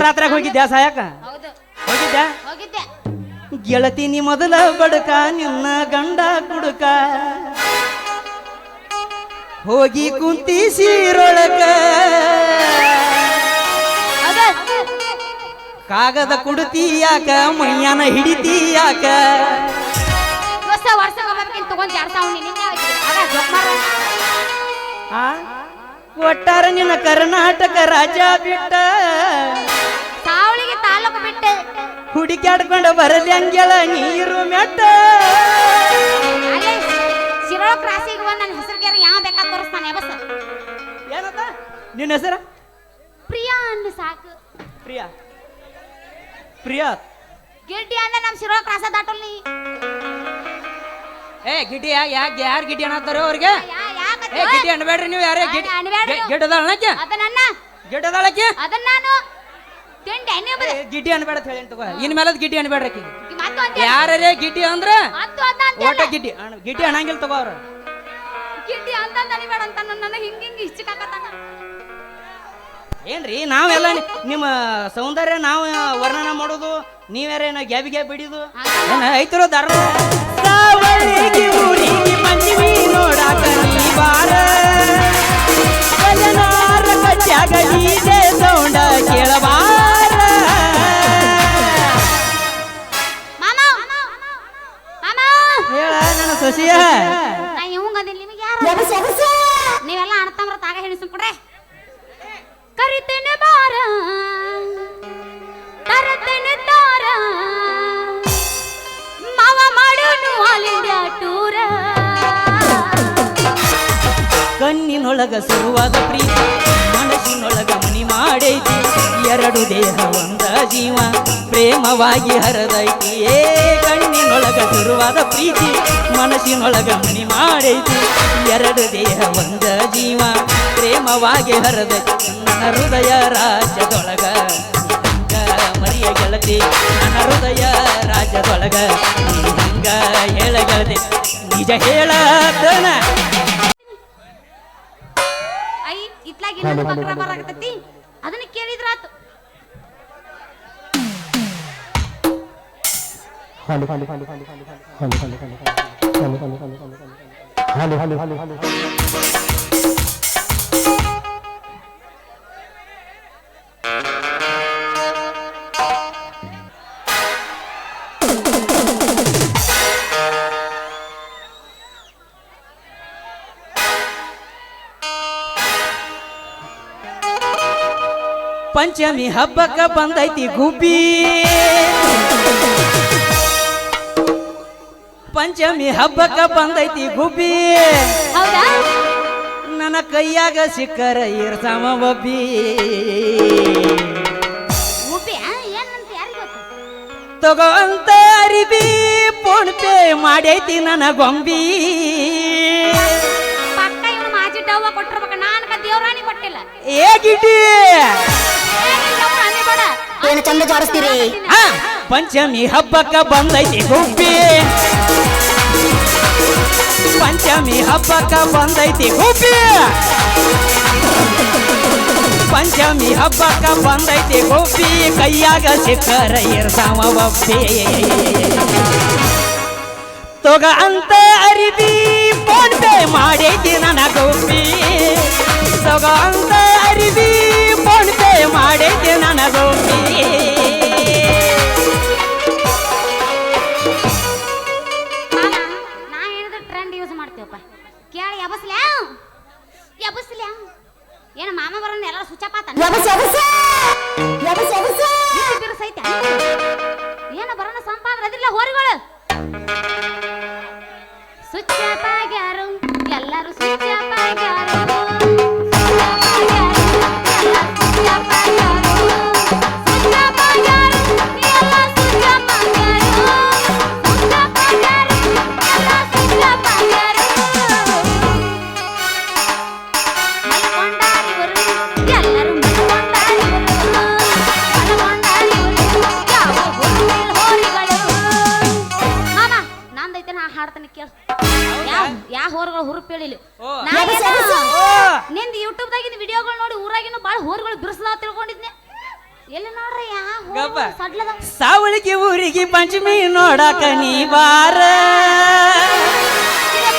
ರಾತ್ರಿ ಹೋಗಿದ್ಯಾ ಸಾಯಕ? ಹೋಗಿದ್ದೆ. ಗೆಳತಿ ನೀ ಮೊದಲ ಬಡಕ ನಿನ್ನ ಗಂಡ ಕುಡುಕ ಹೋಗಿ ಕುಂತಿ ಸೀರೊಳಕ ಕಾಗದ ಕುಡ್ತಿ ಯಾಕ ಮೈಯಾನ ಹಿಡಿತಿ ಯಾಕ ಒಟ್ಟಾರ ನಿನ್ನ ಕರ್ನಾಟಕ ರಾಜ್ಯ ಬಿಟ್ಟ ಸಾವಳಿಗೆ ತಾಲೂಕು ಬಿಟ್ಟು ಹುಡುಕ್ಯಾಡ್ಕೊಂಡು ಬರಲಿ ಹಂಗೆಲ್ಲ ನೀರು ಮೆಟ್ಟ ಶಿರೋ ಕ್ರಾಸಿಗೆ ಬಂದ ನನ್ನ ಹೆಸರಿಗೆ ಯಾವ ಬೇಕಾದ ತೋರಿಸ್ತಾನೆ ಬಸ್ ಏನಂತ ನಿನ್ನ ಹೆಸರ? ಪ್ರಿಯಾ ಅನ್ನು ಸಾಕು. ಪ್ರಿಯಾ ಗಿಡ್ಡಿ ಅಂದ್ರೆ ನಮ್ಮ ಶಿರೋ ಕ್ರಾಸ ದಾಟಲ್ ನೀ. ಗಿಡ್ಡಿ ಯಾರು ಗಿಡ್ಡಿ ಅನ್ನತ್ತಾರೋ ಅವ್ರಿಗೆ? ಗಿಡ್ಡಿ ಅನ್ಬೇಡ್ರಿ ನೀವು. ಯಾರೇ ಗಿಡ್ಡದಾಳಕ್ಕೆ ಗಿಡ್ಡದಾಳಕ್ಕೆ ಅದನ್ನ ನಾನು ಗಿಡ್ಡಿ ಅನ್ಬೇಡ ಹೇಳಿ ಇನ್ ಮೇಲೆ ಗಿಡ್ಡಿ ಅನ್ಬೇಡ್ರಿ. ಯಾರೇ ಗಿಡ್ಡಿ ಅಂದ್ರ ಓಟ ಗಿಡ್ಡಿ ಗಿಡ್ಡಿ ಅನ್ನಂಗಿಲ್ಲ ತಗೋ ಅವ್ರ. ಗಿಡ್ಡಿ ಅಂತ ಅನಿಬೇಡ ಅಂತ ನನ್ನ ಹಿಂಗ ಹಿಚ್ಚಿಕಾಕತ್ತಾನ. ಏನ್ರಿ ನಾವೆಲ್ಲ ನಿಮ್ಮ ಸೌಂದರ್ಯ ನಾವು ವರ್ಣನ ಮಾಡೋದು, ನೀವ್ಯಾರೇನ ಗ್ಯಾಬಿ ಬಿಡಿದು ಐತರೋ ಧರ್ಮ ನೋಡಾಕ ನೀ ಬಾರ ಕಚ್ಚಾಗ ಹೀಗೆ ಸೌಂಡ ಕೇಳಬಾರ. ಹೇಳ ನನ್ನ ಸೊಸಿಯ ನೀವೆಲ್ಲ ಅಣ್ತಂಬ್ರ ತಾಗ ಹೇಳಿ ಸುಮ್ಕೊಡ್ರೆ. ಕರಿತೇನೆ ಬಾರ ತರತೇನೆ ತಾರ ಮಾವ ಮಾಡೋನು ಆಲ್ ಇಂಡಿಯಾ ಟೂರ. ಕಣ್ಣಿನೊಳಗ ಸುರುವಾದ ಪ್ರೀತಿ ಮನಸ್ಸಿನೊಳಗ ಮನಿ ಮಾಡೈತಿ ಎರಡು ದೇಹ ಒಂದ ಜೀವ ಪ್ರೇಮವಾಗಿ ಹರದೈತಿ. ಕಣ್ಣಿನೊಳಗ ಸುರುವಾದ ಪ್ರೀತಿ ಮನಸ್ಸಿನೊಳಗ ಮನಿ ಮಾಡೈತಿ ಎರಡು ದೇಹ ಒಂದ ಜೀವ ಪ್ರೇಮವಾಗಿ ಹರದೈತಿ. ನನ್ನ ಹೃದಯ ರಾಜ್ಯದೊಳಗ ಮರಿಯ ಗೆಳತಿ ನನ್ನ ಹೃದಯ ರಾಜ್ಯದೊಳಗ ಹಂಗ ಹೇಳ ಗೆಳತಿ ನಿಜ ಹೇಳತನ. ಇತ್ಲಾಗಿ ಇನ್ನೊಂದು ಬಕ್ರ ಬರಾಕತೈತಿ ಅದನ್ನ ಕೇಳಿದ್ರಾತು. ಪಂಚಮಿ ಹಬ್ಬಕ್ಕ ಬಂದೈತಿ ಗುಬ್ಬಿ, ಪಂಚಮಿ ಹಬ್ಬಕ್ಕ ಬಂದೈತಿ ಗುಬ್ಬಿ ನನ್ನ ಕೈಯಾಗ ಸಿಕ್ಕರ ಇರ್ಸಮ ಬಬ್ಬಿ. ತಗೋ ಅಂತ ಅರಿಬಿ ಫೋನ್ ಪೇ ಮಾಡೈತಿ ನನ್ನ ಗೊಂಬಿ. ಏ ಗಿಡ್ಡಿ ಏನು ಚಂದ ಜಾರಿಸ್ತೀರಿ? ಪಂಚಮಿ ಹಬ್ಬಕ್ಕ ಬಂದೈತಿ ಗುಬ್ಬಿ, ಪಂಚಮಿ ಹಬ್ಬಕ್ಕ ಬಂದೈತಿ ಗುಬ್ಬಿ, ಪಂಚಮಿ ಹಬ್ಬಕ್ಕ ಬಂದೈತಿ ಗುಬ್ಬಿ ಕೈಯಾಗ ಸಿಕ್ಕರ ಇರ್ಸಾವ ಬಬ್ಬಿ. ತಗ ಅಂತ ಅರಿಬಿ ಫೋನ್ ಪೇ ಮಾಡೈತಿ ನನ್ನ ಗುಬ್ಬಿ, ತಗ ಅಂತ ಅರಿಬಿ ಫೋನ್ ಪೇ ಮಾಡೈತಿ ನನ್ನ ಗುಬ್ಬಿ. ನಾ ಹೇಳಿದ್ರೆ ಟ್ರೆಂಡ್ ಯೂಸ್ ಮಾಡ್ತೀವಪ್ಪ ಕೇಳಿ ಎಬಸ್ಲ್ಯಾ ಏನು ಮಾಮ ಬರೋಣ ಎಲ್ಲ ಸುಚ್ಚಪಾತ ಸೈತ ಏನು ಬರೋಣ ಸಂಪಾದ್ರ ಅದಿಲ್ಲ ಹೋರಿಗಳು ಸುಚ್ಚಪಾಗ್ಯಾರು ಎಲ್ಲರೂ ಸುಚ್ಚಪಾಗ್ಯಾರು. ನಿಂದ ಯೂಟ್ಯೂಬ್ ದಾಗಿನ ವಿಡಿಯೋಗಳು ನೋಡಿ ಊರಾಗಿನ ಬಾಳ ಹೋರ್ಗಳು ಬಿರ್ಸದಾವ ತಿಳ್ಕೊಂಡಿದ್ನೆ. ಎಲ್ಲಿ ನೋಡ್ರಿ ಗಬ್ಬ ಸಾವಳಿಗೆ ಊರಿಗೆ ಪಂಚಮಿ ನೋಡಾಕ ನೀ ಬಾರ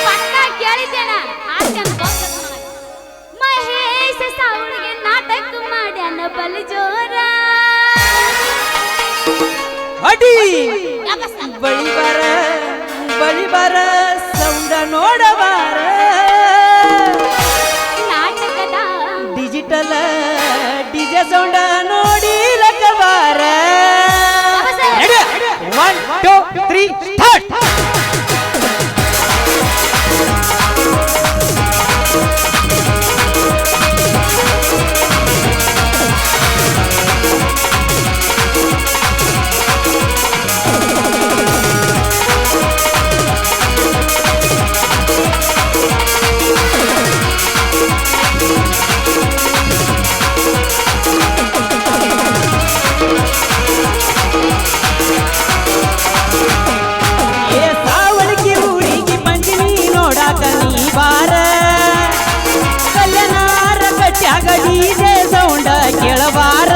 ಪಕ್ಕ ಕೇಳಿದ್ದೇನ ಮಹೇಶ ಸಾವಳಿಗೆ ನಾಟಕ ಮಾಡ್ಯಾನ ಬಲಿ ಜೋರ ಅಡಿ ಬಳಿ ಬಾರ ಸೌಂಡ ನೋಡಬಾರ ನಾಟಕದ ಡಿಜಿಟಲ್ ಡಿಜೆ ಸೌಂಡ ನೋಡಿ ಲಕ್ಕಬಾರ 1 2 3 ಸ್ಟಾರ್ಟ್ ಡಿಜೆ ಸೌಂಡ ಕೇಳಬಾರ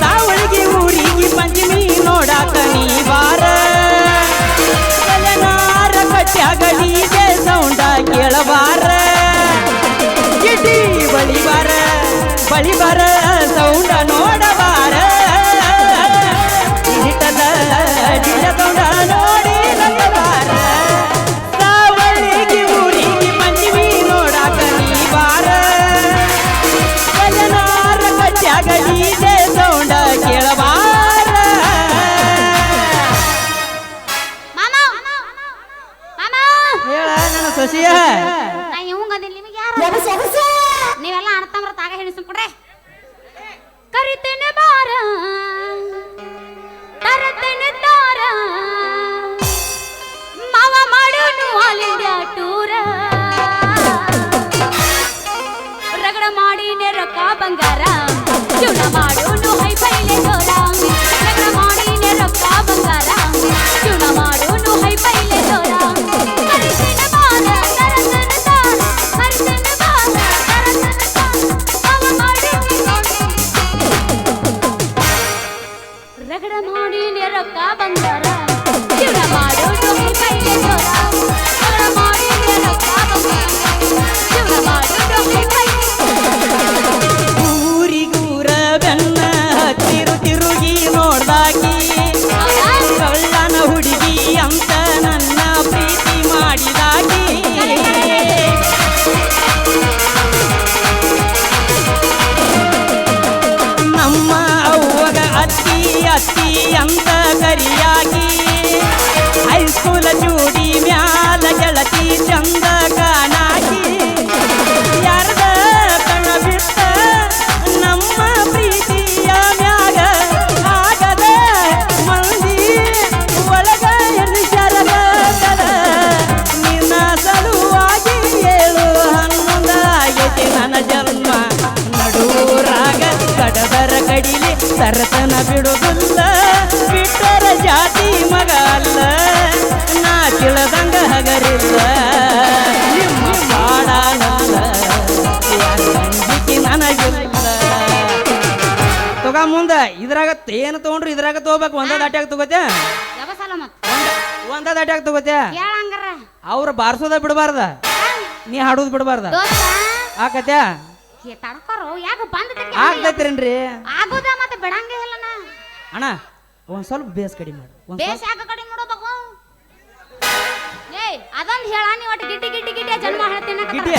ಸಾವಳಿಗೆ ಊರಿಗೆ ಪಂಚಮಿ ನೋಡಾಕ ನೀ ಬಾರ ಕಲೆನಾರ ಕಟ್ಯಾಗ ಡಿಜೆ ಸೌಂಡ ಕೇಳಬಾರ ಗಿಡ್ಡಿ ಬಳಿ ಬಾರ ಸೌಂಡ ನೋಡಬಾರ ಡಿಜಿಟಲ್ ಡಿಜೆ ಸೌಂಡ ನೋಡಿ ಲಕ್ಕಬಾರ ಸಾವಳಿಗೆ ಊರಿಗೆ ಪಂಚಮಿ ನೋಡಾಕ ನೀ ಬಾರ ಡಿಜೆ ಸೌಂಡ ಕೇಳಬಾರ ಹೇಳ ನನ್ನ ಸೊಸಿಯ ನೀವೆಲ್ಲ ಅಣ್ತಂಬ್ರ ತಾಗ ಹೇಳಿ ಸುಮ್ಕೊಡ್ರೆ ಕರಿತೇನೆ ಬಾರ ತರತೇನೆ ತಾರ ಮಾವ ಮಾಡೋನು ಆಲ್ ಇಂಡಿಯಾ ಟೂರ ರಗಡ ಮಾಡಿ ರೊಕ್ಕ ಬಂಗಾರ ಜೀವನ ಮಾಡೋನು ಹೈಫೈಲೆ ಜೋರ ರಗಡ ಮಾಡಿ ರೊಕ್ಕ ಬಂಗಾರ ಜೀವನ ಮಾಡೋನು ಹೈಫೈಲೆ ಜೋರ ಕರಿತೇನೆ ಬಾರ ತರತೇನೆ ತಾರ ಕರಿತೇನೆ ಬಾರ ತರತೇನೆ ತಾರ ಮಾವ ಮಾಡೋನು ರಗಡ ಮಾಡಿ ರೊಕ್ಕ ಬಂಗಾರ ಜೀವನ ಮಾಡೋನು ಹೈಫೈಲೆ ಜೋರ ರಗಡ ಮಾಡಿ ರೊಕ್ಕ ಬಂಗಾರ ಜೀವನ ಮಾಡೋನು ಹೈಫೈಲೆ ಊರಿಗೂರ ಬೆನ್ನ ತಿರುಗಿ ನೋಡ್ದಾಕಿ ಕಳ್ಳನ ಹುಡುಗಿ ಅಂತ ನನ್ನ ಪ್ರೀತಿ ಮಾಡಿದಾಕಿ ನಮ್ಮ ಅವ್ವಗ ಅತ್ತಿ ಅಂತ ಕರಿಯಾಗಿ ಹೈಸ್ಕೂಲ ಚೂಡಿ ಮ್ಯಾಲ ಗೆಳತಿ ಚಂದ ಕಾನಾಗಿ ಯಾರದ ಕಣ ಬಿಟ್ಟ ನಮ್ಮ ಪ್ರೀತಿಯ ಮ್ಯಾಗ ಆಗದ ಮಂದಿ ಒಳಗ ಎಲ್ಲಿ ಶರಗದ ನಿನ್ನ ಸಲುವಾಗಿ 7-11 ಆಗೈತಿ ನನ್ನ ಜನ್ಮ ನಡೂರಾಗ ಕಡದರ ಕಡಿಲಿ ತರತನ ಬಿಡುವುದಿಲ್ಲ ಬಿಟ್ಟರ ಜಾತಿ ಮಗ ಅಲ್ಲ ನಾ ತಿಳಿದಂಗ ಹಗರಿಲ್ಲ ನಿಮ್ಮ ಬಾಡಾನಲ್ಲ ಅಂಜಿಕೆ ನನಗಿಲ್ಲ ತಗ ಮುಂದ ಇದ್ರಾಗ ಏನು ತಗೊಂಡ್ರು ಇದ್ರಾಗ ತಗೋಬೇಕು ಒಂದ ದಾಟ್ಯಾಗ ತಗೋತ್ಯಾ ಒಂದ ದಾಟ್ಯಾಗ ತಗೋತ್ಯಾ ಅವ್ರ ಬಾರ್ಸೋದ ಬಿಡಬಾರ್ದ ನೀ ಹಾಡೋದು ಬಿಡಬಾರ್ದ ಆಕತ್ಯಾ ತಡ್ಕೋರು ಯಾಕೆ ಬಂದ ಆಗ್ತೈತ್ರೇನ್ರಿ ಆಗೋದ ಮತ್ತೆ ಬಿಡಂಗೇ ಇಲ್ಲ ನಾ ಅಣ್ಣ ಒಂದ್ ಸ್ವಲ್ಪ ಬೇಸ್ ಕಡಿಮೆ ಮಾಡು ಬೇಸ್ ಯಾಕೆ ಕಡಿಮೆ ನೋಡಬೇಕು ಏಯ್ ಅದೊಂದು ಹೇಳ ನೀ ಒಟ್ಟು ಗಿಡ್ಡಿ ಜನ್ಮ ಹೇಳ್ತೀನಿ ಗಿಡ್ಡಿ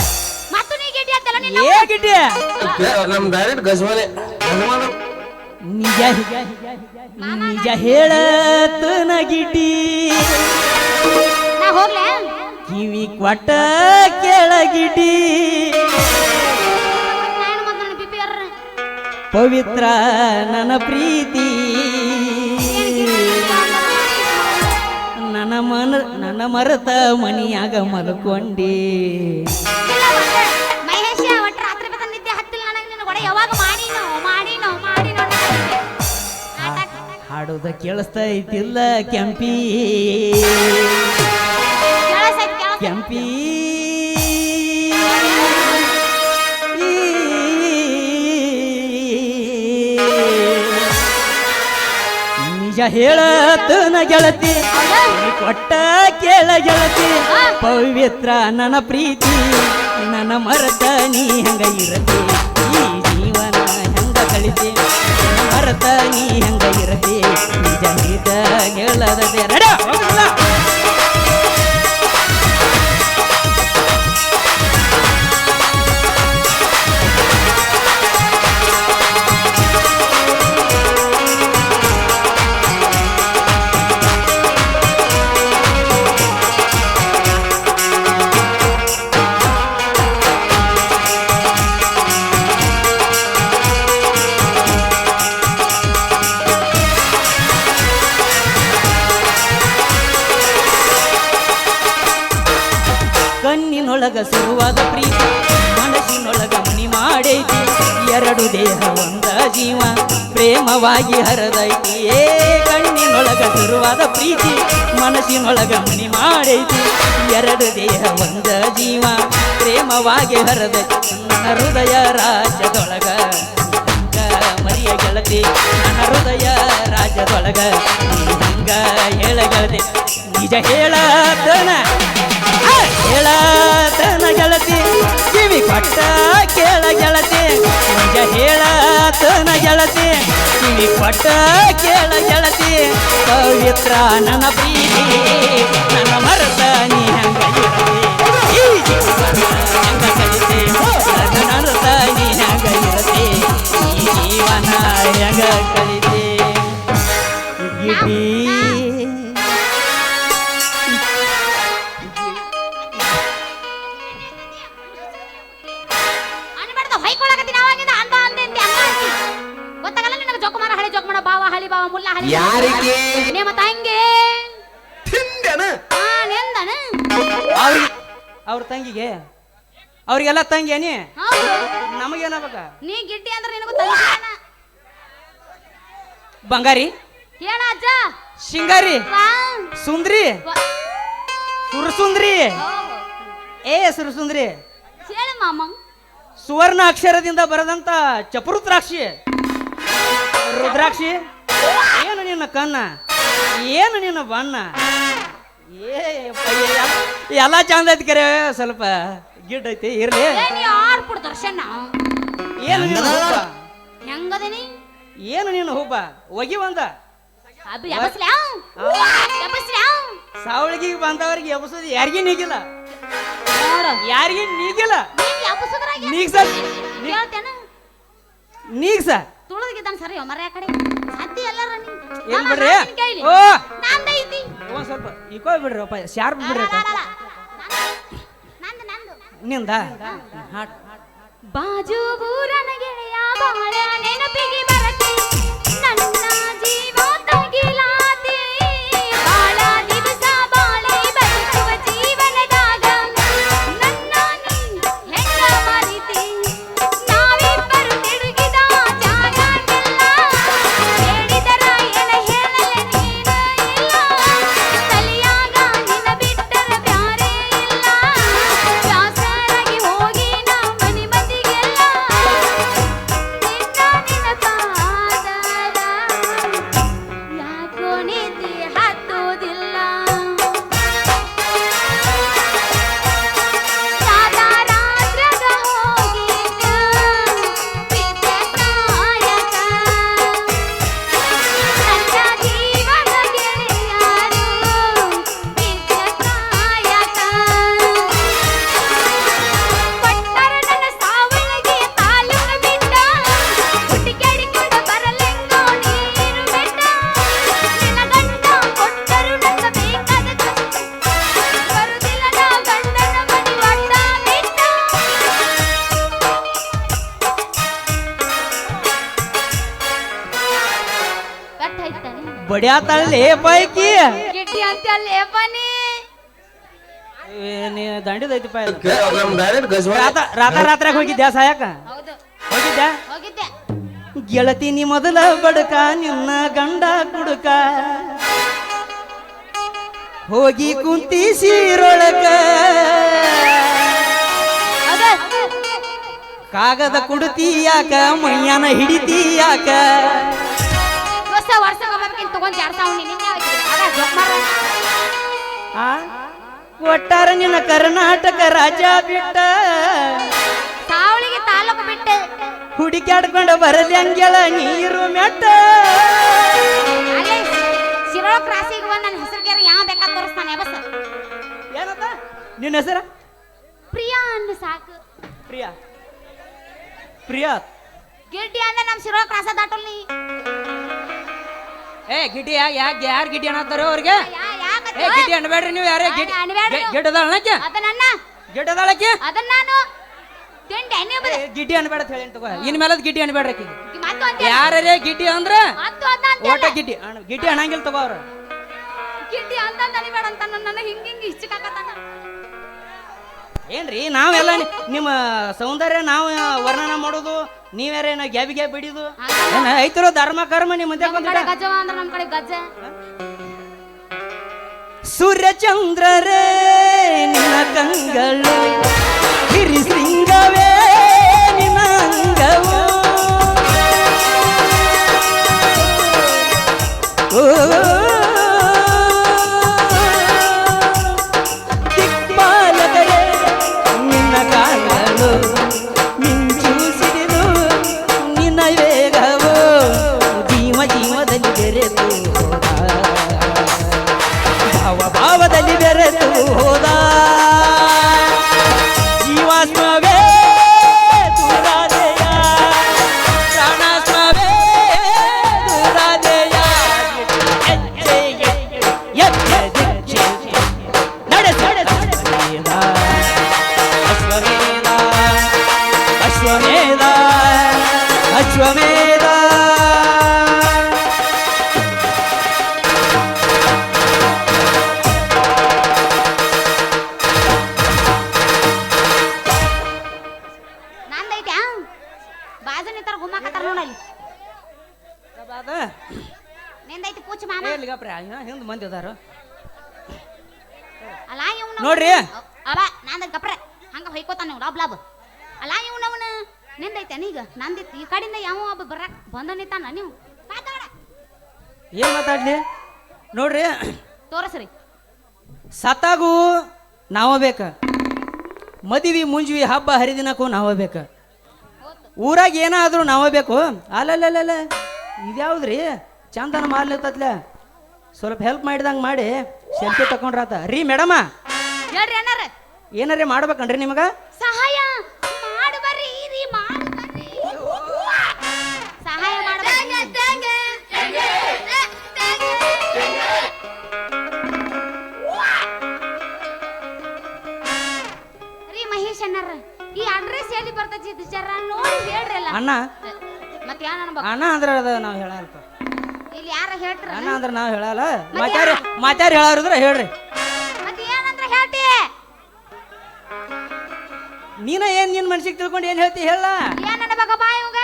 ಮತ್ತು ನೀ ಗಿಡ್ಡಿ ಅಂತಲ್ಲ ನೀನು ಏ ಗಿಡ್ಡಿ ನಮ್ ಡೈರೆಕ್ಟ್ ಗಜವಾನೆ ನಿಜ ಹೇಳತನ ಗಿಡ್ಡಿ ನಾ ಹೋಗ್ಲೇ ಕಿವಿ ಕ್ವಟ ಕೆಳಗಿಡಿ ಪವಿತ್ರ ನನ್ನ ಪ್ರೀತಿ ನನ್ನ ಮರೆತ ಮನಿಯಾಗ ಮಲ್ಕೊಂಡಿ ಮಹೇಶ ಒಟ್ಟು ರಾತ್ರಿ ನಿದ್ದೆ ಹತ್ತಿಲ್ಲ ನನಗೆ ನಿನ್ನ ಒಡೆ ಯಾವಾಗ ಮಾಡಿನೋ ಹಾಡುದ ಕೇಳಿಸ್ತೈತಿಲ್ಲ ಕೆಂಪಿ ಕೆಂಪಿ ನಿಜ ಹೇಳತನ ಗೆಳತಿ ನೀ ಕೊಟ್ಟ ಕೇಳ ಗೆಳತಿ ಪವಿತ್ರ ನನ್ನ ಪ್ರೀತಿ ನನ್ನ ಮರತ ನೀ ಹೆಂಗ ಇರತಿ ಈ ಜೀವನ ಹೆಂಗ ಕಳಿತಿ ಮರತ ನೀ ಹೆಂಗ ಇರತಿ ನಿಜ ನಿಜ ಹೇಳದೆ ನಡ ಕಣ್ಣಿನೊಳಗ ಸುರುವಾದ ಪ್ರೀತಿ ಮನಸ್ಸಿನೊಳಗ ಮನಿ ಮಾಡೈತಿ ಎರಡು ದೇಹ ಒಂದ ಜೀವ ಪ್ರೇಮವಾಗಿ ಹರದೈತಿ ಏ ಕಣ್ಣಿನೊಳಗ ಸುರುವಾದ ಪ್ರೀತಿ ಮನಸ್ಸಿನೊಳಗ ಮನಿ ಮಾಡೈತಿ ಎರಡು ದೇಹ ಒಂದ ಜೀವ ಪ್ರೇಮವಾಗಿ ಹರದೈತಿ ನನ್ನ ಹೃದಯ ರಾಜ್ಯದೊಳಗ ಮರಿಯ ಗೆಳತಿ ನನ್ನ ಹೃದಯ ರಾಜ್ಯದೊಳಗ ಹಂಗ ಹೇಳ ಗೆಳತಿ ನಿಜ ಹೇಳತನ ಹೇಳತನ ಗೆಳತಿ ಕಿವಿ ಕೊಟ್ಟ ಕೇಳ ಗೆಳತಿ ನಿಜ ಹೇಳತನ ಗೆಳತಿ ಕಿವಿ ಕೊಟ್ಟ ಕೇಳ ಗೆಳತಿ ಪವಿತ್ರ ನನ್ನ ಪ್ರೀತಿ ನನ್ನ ಮರತ ನೀ ಹೆಂಗ ಇರತಿ ಈ ಜೀವನ ಹೆಂಗ ಕಲಿತೆ ನನ್ನ ಮರತ ನೀ ಹೆಂಗ ಇರತಿ ಈ ಜೀವನ ಹೆಂಗ ಕಲಿತೆ ಗಿಟಿ ಯಾರಿಗೆ ನಿಮ್ಮ ತಂಗಿ ತಿಂದೆನ ಅವ್ರ ತಂಗಿಗೆ ಅವ್ರಿಗೆಲ್ಲ ತಂಗಿ ನೀ ನಮಗೇನಾಗಬೇಕ ನೀ ಗಿಡ್ಡಿ ಅಂದ್ರೆ ನಿನಗೂ ತಂಗಿ ಬಂಗಾರಿ ಹೇಳ ಅಜ್ಜ ಶಿಂಗಾರಿ ಸುಂದ್ರಿ ಸುರಸುಂದ್ರಿ ಏ ಸುರಸುಂದ್ರಿ ಹೇಳ ಮಾಮ ಸುವರ್ಣ ಅಕ್ಷರದಿಂದ ಬರೆದಂತ ಚಪುರುದ್ರಾಕ್ಷಿ ರುದ್ರಾಕ್ಷಿ ಏನು ನಿನ್ನ ಕಣ್ಣ ಏನು ನಿನ್ನ ಬಣ್ಣ ಎಲ್ಲ ಚಂದ ಐತಿ ಕರೆ ಸ್ವಲ್ಪ ಗಿಡ್ ಐತಿ ಇರ್ಲಿ ಆರ್ಪುಡ್ ದರ್ಶನ ಏನು ನಿನ್ನ ಹುಬ್ಬ ಹೆಂಗದನಿ ಏನು ನಿನ್ನ ಹುಬ್ಬ ಒಗಿ ಬಂದ ಅದು ಎಬಸ್ಲ್ಯಾ ಸಾವಳಿಗೆ ಬಂದವ್ರಿಗೆ ಎಬಸೋದು ಯಾರಿಗೂ ನೀಗಿಲ್ಲ ನೋಡ ಯಾರಿಗೂ ನೀಗಿಲ್ಲ ಎಬಸದ್ರಾಗ ನೀಗ್ಸ ಹೇಳ್ತೇನ ನೀಗ್ಸ ತುಳಿದಿದ್ದಾನ ಸರಿ ಮರ ಕಡೆ ಸದ್ಯ ಎಲ್ಲಾರ ಏನ್ ಬಿಡ್ರಿ ಓ ನಂದೈತಿ ಒಂದ್ ಸ್ವಲ್ಪ ಇಕೋ ಬಿಡ್ರಪ್ಪ ಶಾರ್ಪ್ ಬಿಡ್ರಿ ನಿಂದ ಬಾಜು ಬೂರನ ಗೆಳೆಯ ಬಾಳ ನೆನಪಿಗೆ ಬರತಿ ನನ್ನ ಜೀವ ತಗಿಲಾತಿ ಬಾಳ ದಿವಸ ಬಾಳೆ ಬದುಕುವ ಜೀವನದಾಗ ನನ್ನ ನೀ ಹೆಂಗ ಮರಿತಿ ನಾವಿಬ್ಬರು ತಿರುಗಿದ ಜಾಗಕ್ಕೆಲ್ಲ ಹೇಳಿದರ ಎನ ಹೇಳಲೆ ನೀನು ಇಲ್ಲ ತಲಿಯಾಗ ನಿನ್ನ ಬಿಟ್ಟರ ಬ್ಯಾರೆ ಇಲ್ಲ ಬ್ಯಾಸರಾಗಿ ಹೋಗಿ ನಾ ಮನಿ ಮಂದಿಗೆಲ್ಲ ನಿನ್ನ ಪಾದದ ಯಾಕೋ ನೀತಿ ಹತ್ತುವುದಿಲ್ಲ ರಾತ್ರಾಗ ಹೋಗಿದ್ದ ವಿದ್ಯೆ ನಾಯಕ ನನ್ನ ಜೀವನ ಗೆಳೆಯರು ವಿದ್ಯೆ ನಾಯಕ ಕೊಟ್ಟರ ನನ್ನ ಸಾವಳಿಗೆ ತಾಲೂಕ ಬಿಟ್ಟ ಹುಟ್ಟಿಕೆಡಿಕೊಂಡು ಬರಲೆಂಗೋ ನೀರು ಬೆಟ್ಟ ನಿನ್ನ ಗಂಡ ಕೊಟ್ಟರು ನನ್ನ ಬೇಕಾದ ಬರುದಿಲ್ಲ ನಾ ಗಂಡನ ಮನೆ ಒಡ್ಡ ಬಿಟ್ಟ ಕಟ್ಟಾಯ್ತಾನೆ ಬಡಿಯಾತಳ್ಳಿ ಪೈಕಿ ಗಿಡ್ಡಿ ಅಂತ ಅಲ್ಲೇ ಬನ್ನಿ ನೀ ದಂಡಿದೈತಿಪ್ಪ ಇದು. ನಮ್ ಡೈರೆಕ್ಟ್ ಗಜವಾನೆ ರಾತ್ರಾಗ ಹೋಗಿದ್ಯಾ ಸಾಯಕ ಹೌದು ಹೋಗಿದ್ಯಾ ಹೋಗಿದ್ದೆ ಗೆಳತಿ ನೀ ಮೊದಲ ಬಡಕ ನಿನ್ನ ಗಂಡ ಕುಡುಕ ಹೋಗಿ ಕುಂತಿ ಸೀರೊಳಗ ಅದ ಕಾಗದ ಕುಡ್ತಿ ಯಾಕ ಮೈಯಾನ ಹಿಡಿತಿ ಯಾಕ ಹೊಸ ವರ್ಷ ಹೋಗ್ಬೇಕಿಂತ ತಗೊಂಡ್ ಜಾಡ್ಸಾವ್ ನಿನ್ನೆ ಅದ ಜೋಕ್ ಮಾರ ಆ ಒಟ್ಟಾರ ನಿನ್ನ ಕರ್ನಾಟಕ ರಾಜ್ಯ ಬಿಟ್ಟ ಸಾವಳಿಗೆ ತಾಲೂಕು ಬಿಟ್ಟು ಹುಡುಕ್ಯಾಡ್ಕೊಂಡು ಬರಲಿ ಹಂಗೆಲ್ಲ ನೀರು ಮೆಟ್ಟ ಅಲ್ಲೇ ಶಿರೋಳ ಕ್ರಾಸಿಗೆ ಬಂದು ನನ್ನ ಹೆಸರಿಗೆ ಯಾವ ಬೇಕಾದ ತೋರಿಸ್ತಾನೆ ಬಸ್ ಏನಪ್ಪ ನಿನ್ನ ಹೆಸರ ಪ್ರಿಯಾ ಅನ್ನು ಸಾಕು ಪ್ರಿಯಾ ಪ್ರಿಯಾ ಗಿಡ್ಡಿ ಅಂದ್ರೆ ನಮ್ಮ ಶಿರೋಳ ಕ್ರಾಸ ದಾಟಲ್ ನೀ ಏ ಗಿಡ್ಡಿ ಯಾರು ಗಿಡ್ಡಿ ಅನ್ನತ್ತಾರೋ ಅವ್ರಿಗೆ ಏ ಗಿಡ್ಡಿ ಅನ್ಬೇಡ್ರಿ ನೀವು ಯಾರೇ ಗಿಡ್ಡ ಅದಾಳಕ್ಕೆ ಅದ ನನ್ನ ಗಿಡ್ಡ ಅದಾಳಕ್ಕೆ ಅದನ್ನ ನಾನು ತಿಂಡೆ ನೀವು ಗಿಡ್ಡಿ ಅನ್ಬೇಡ ಹೇಳಿ ತಗೋ ಇನ್ ಮೇಲೆ ಗಿಡ್ಡಿ ಅನ್ಬೇಡ್ರಿ ಮತ್ತು ಅಂತ ಯಾರೇ ಗಿಡ್ಡಿ ಅಂದ್ರ ಮತ್ತು ಅದ ಅಂತ ಓಟ ಗಿಡ್ಡಿ ಗಿಡ್ಡಿ ಅನ್ನಂಗಿಲ್ಲ ತಗೋ ಅವ್ರ ಗಿಡ್ಡಿ ಅಂತ ಅನಿಬೇಡ ಅಂತ ನನ್ನ ಹಿಂಗ ಹಿಚ್ಚಕಾಕತ್ತಾನ ಏನ್ರಿ ನಾವೆಲ್ಲ ನಿಮ್ಮ ಸೌಂದರ್ಯ ನಾವು ವರ್ಣನ ಮಾಡೋದು ನೀವ್ಯಾರೇನ ಗ್ಯಾಬಿ ಗ್ಯಾಬ್ ಬಿಡಿದು ಏನ ಐತಿರೋ ಧರ್ಮ ಕರ್ಮ ನಿಮ್ಮ ಮುಂದೆ ನಮ್ಮ ಕಡೆ ಗಜ್ಜವ ಅಂದ್ರೆ ನಮ್ಮ ಕಡೆ ಗಜ್ಜ ಸೂರ್ಯಚಂದ್ರರೇ ನಿನ್ನ ಕಂಗಳು ಹಿರಿಸಿಂಗವೇ ನಿನ್ನ ಅಂಗವು ದಿಕ್ಪಾಲಕರೇ ನಿನ್ನ ಕಾಲಗಳು ಮಿಂಚೂಸಿಡಿದು ನಿನ್ನ ವೇಗವು ಜೀವದಲ್ಲಿ ಬೆರೆತು ಭಾವದಲ್ಲಿ ಬೆರೆತು ಹೋದ ಜೀವಾತ್ಮವೇ ದೂರಾದೆಯ ಪ್ರಾಣಾತ್ಮವೇ ದೂರಾದೆಯ ನಡೆಸೇದ ಅಶ್ವಮೇಧ ಅಶ್ವಮೇಧ ಅಶ್ವಮೇಧ ನಂದೈತೆ ಬಾಜು ನಿಂತಾರ ಗುಮ್ಮಾಕತ್ತಾರ ನೋಡಲ್ಲಿ ನಿಂದೈತಿ ಪೂಚ್ ಮಾಮ ಹಿಂದ್ ಮಂದಿ ಅದಾರ ಅಲ್ಲ ಇವ್ನ ನೋಡ್ರಿ ಅಲ್ಲ ನಂದ ಗಪ್ರೆ ಹಂಗ ಹೊಯ್ಕೋತಾನ ನೀವು ಲಾಬ್ ಲಾಬ್ ಅಲ್ಲ ಇವ್ನವನ ನಿಂದೈತೆ ಈಗ ನಂದಿತ್ತು ಈ ಕಡೆಯಿಂದ ಯಾವ ಒಬ್ಬ ಬರಕ್ ಬಂದ ನಿಂತಾನ ನೀವು ಮಾತಾಡ ಏನ್ ಮಾತಾಡ್ಲಿ ನೋಡ್ರಿ ತೋರಸ್ರಿ ಸತ್ತಾಗೂ ನಾವ ಬೇಕ ಮದುವೆ ಮುಂಜುವಿ ಹಬ್ಬ ಹರಿದಿನಕ್ಕೂ ನಾವ ಬೇಕ ಊರಾಗ ಏನಾದ್ರೂ ನಾವ ಬೇಕು ಅಲ್ಲಲ್ಲ ಇದ್ಯಾವ್ದ್ರಿ ಚಂದನ ಮಾಡ್ಲಿರ್ತತ್ಲ ಸ್ವಲ್ಪ ಹೆಲ್ಪ್ ಮಾಡಿದಂಗೆ ಮಾಡಿ ಸೆಲ್ಫಿ ತಕೊಂಡ್ರಾತ ರೀ ಮೇಡಮ ಹೇಳ್ರಿ ಅಣ್ಣಾರ ಏನಾರೇ ಮಾಡ್ಬೇಕನ್ರಿ ನಿಮಗ ಸಹಾಯ ಮಾಡು ಬರ್ರಿ ರೀ ಮಾಡು ಬರ್ರಿ ಸಹಾಯ ಮಾಡ್ಬೇಕು ರೀ ಮಹೇಶ್ ಅಣ್ಣಾರ ಈ ಅಡ್ರೆಸ್ ಎಲ್ಲಿ ಬರ್ತೈತಿ ಜರ ನೋಡಿ ಹೇಳ್ರಲ್ಲ ಅಣ್ಣ ಮತ್ತೆ ಯಾರು ಅನ್ಬೇಕು ಅಣ್ಣ ಅಂದ್ರೆ ಅದ ನಾವು ಹೇಳಲ್ಪ ಇಲ್ಲಿ ಯಾರ ಹೇಳ್ತಾರ ಅಣ್ಣ ಅಂದ್ರೆ ನಾವು ಹೇಳಲ್ಲ ಮಾತಾರಿ ಹೇಳಾರಿದ್ರೆ ಹೇಳ್ರಿ ಮತ್ತೆ ಏನಂದ್ರ ಹೇಳ್ತಿ ನೀನ ಏನ್ ನಿನ್ ಮನ್ಸಿಗೆ ತಿಳ್ಕೊಂಡು ಏನ್ ಹೇಳ್ತಿ ಹೇಳ ಏನ್ ಅನ್ಬೇಕ ಬಾ ಇವಾಗ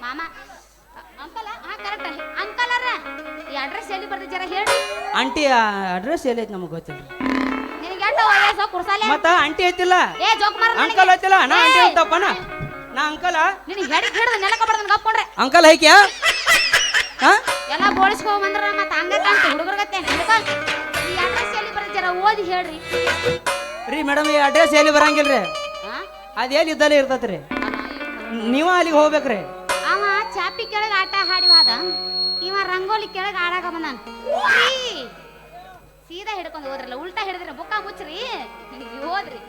ಮಾಮ ಅಂಕಲ್ ಹಾ ಕರೆಕ್ಟ್ ಅಂಕಲ್ ಅರ ಈ ಅಡ್ರೆಸ್ ಎಲ್ಲಿ ಬರ್ತೈತಿ ಜರ ಹೇಳಿ ಆಂಟಿ ಅಡ್ರೆಸ್ ಎಲ್ಲಿ ಐತಿ ನಮಗೆ ಗೊತ್ತಿಲ್ಲ ನಿನಗೆ ಎಷ್ಟು ವಯಸ್ಸು ಕುರ್ಸಾಲೆ ಮತ್ತ ಆಂಟಿ ಐತಿಲ್ಲ ಏ ಜೋಕ್ ಮಾರ ಅಂಕಲ್ ಐತಿಲ್ಲ ನಾ ಆಂಟಿ ಅಂತಪ್ಪನ ನಾ ಅಂಕಲ್ ನಿನಗೆ ಹೆಡಿ ಹಿಡಿದು ನೆಲಕ ಬಡದನ್ ಗಪ್ಕೊಂಡ್ರೆ ಅಂಕಲ್ ಐಕ್ಯಾ ಹಾ ಎಲ್ಲ ಬೋಳಿಸ್ಕೊ ಬಂದ್ರ ಮತ್ತೆ ಹಂಗ ಕಾಣ್ತಿ ಹುಡುಗರ್ಗತ್ತೆ ಈ ಅಡ್ರೆಸ್ ಎಲ್ಲಿ ಬರ್ತೈತಿ ಜರ ಓದಿ ಹೇಳ್ರಿ ರೀ ಮೇಡಮ್ ಈ ಅಡ್ರೆಸ್ ಎಲ್ಲಿ ಬರಂಗಿಲ್ರಿ ಹಾ ಅದ್ ಎಲ್ಲಿ ಇದ್ದಲ್ಲೇ ಇರ್ತತ್ರಿ ನೀವ ಅಲ್ಲಿಗೆ ಹೋಗ್ಬೇಕ್ರಿ ಅವ ಚಾಪಿ ಕೆಳಗ ಆಟ ಹಾಡಿ ಹೋದ ಇವ ರಂಗೋಲಿ ಕೆಳಗ ಆಡಾಕ ಬಂದಾನ ಸೀದಾ ಹಿಡ್ಕೊಂಡು ಹೋದ್ರಲ್ಲ ಉಲ್ಟಾ ಹಿಡಿದ್ರೆ ಬುಕ್ಕ ಮುಚ್ಚ್ರಿ ಹೋದ್ರಿ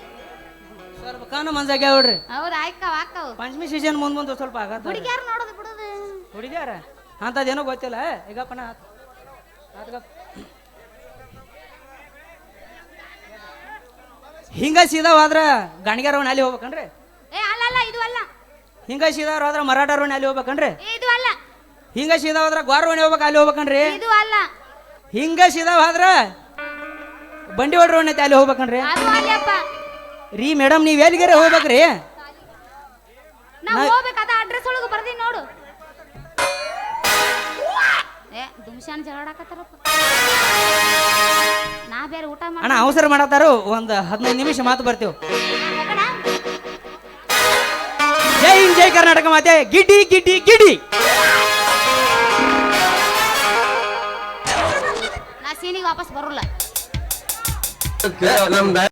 ಸ್ವಲ್ಪ ಕಾನು ಮನ್ಸಾಗ ಹೇಳ್ರಿ ಹೌದು ಆಯ್ಕವ್ ಆಕ್ಕವ್ ಪಂಚಮಿ ಸೀಸನ್ ಮುಂದ್ ಸ್ವಲ್ಪ ಆಗತ್ತ ಹುಡುಗ್ಯಾರ ನೋಡೋದು ಬಿಡೋದು ಹುಡುಗ್ಯಾರ ಅಂತದೇನೋ ಗೊತ್ತಿಲ್ಲ ಈಗಪ್ಪನ ಹಿಂಗ ಸೀದಾ ಹೋದ್ರ ಗಣಿಗಾರವನ್ನ ಅಲ್ಲಿ ಹೋಗ್ಬೇಕನ್ರಿ ಏ ಅಲ್ಲ ಇದು ಅಲ್ಲ ಹಿಂಗ ಸೀದಾ ಹೋದ್ರ ಮರಾಠರವನ್ನ ಅಲ್ಲಿ ಹೋಗ್ಬೇಕನ್ರಿ ಇದು ಅಲ್ಲ ಹಿಂಗ ಸೀದಾ ಹೋದ್ರ ಗೋರ್ವಣಿ ಹೋಗ್ಬೇಕು ಅಲ್ಲಿ ಹೋಗ್ಬೇಕನ್ರಿ ಇದು ಅಲ್ಲ ಹಿಂಗ ಸೀದಾ ಹೋದ್ರ ಬಂಡಿ ಹೊಡ್ರವನ್ನ ಅಲ್ಲಿ ಹೋಗ್ಬೇಕನ್ರಿ ಅದು ಅಲ್ಲಪ್ಪ ರೀ ಮೇಡಮ್ ನೀವ್ ಎಲ್ಲಿಗಾರ ಹೋಗ್ಬೇಕ್ರಿ ನಾವು ಹೋಗ್ಬೇಕಾದ ಅಡ್ರೆಸ್ ಒಳಗೆ ಬರ್ದಿ ನೋಡು ಏ ದುಮ್ಶಾನ್ ಜಗಳಾಡಕತ್ತಾರಪ್ಪ ನಾ ಬೇರೆ ಊಟ ಮಾಡಿ ಅಣ್ಣ ಅವಸರ ಮಾಡತ್ತಾರು ಒಂದ್ 15 ನಿಮಿಷ ಮಾತು ಬರ್ತೀವಿ ಜೈ ಹಿಂದ್ ಜೈ ಕರ್ನಾಟಕ ಮಾತೆ ಗಿಡ್ಡಿ ಗಿಡ್ಡಿ ಗಿಡ್ಡಿ ನಿನಗೆ ವಾಪಸ್ ಬರೋಲ್ಲ ನಮ್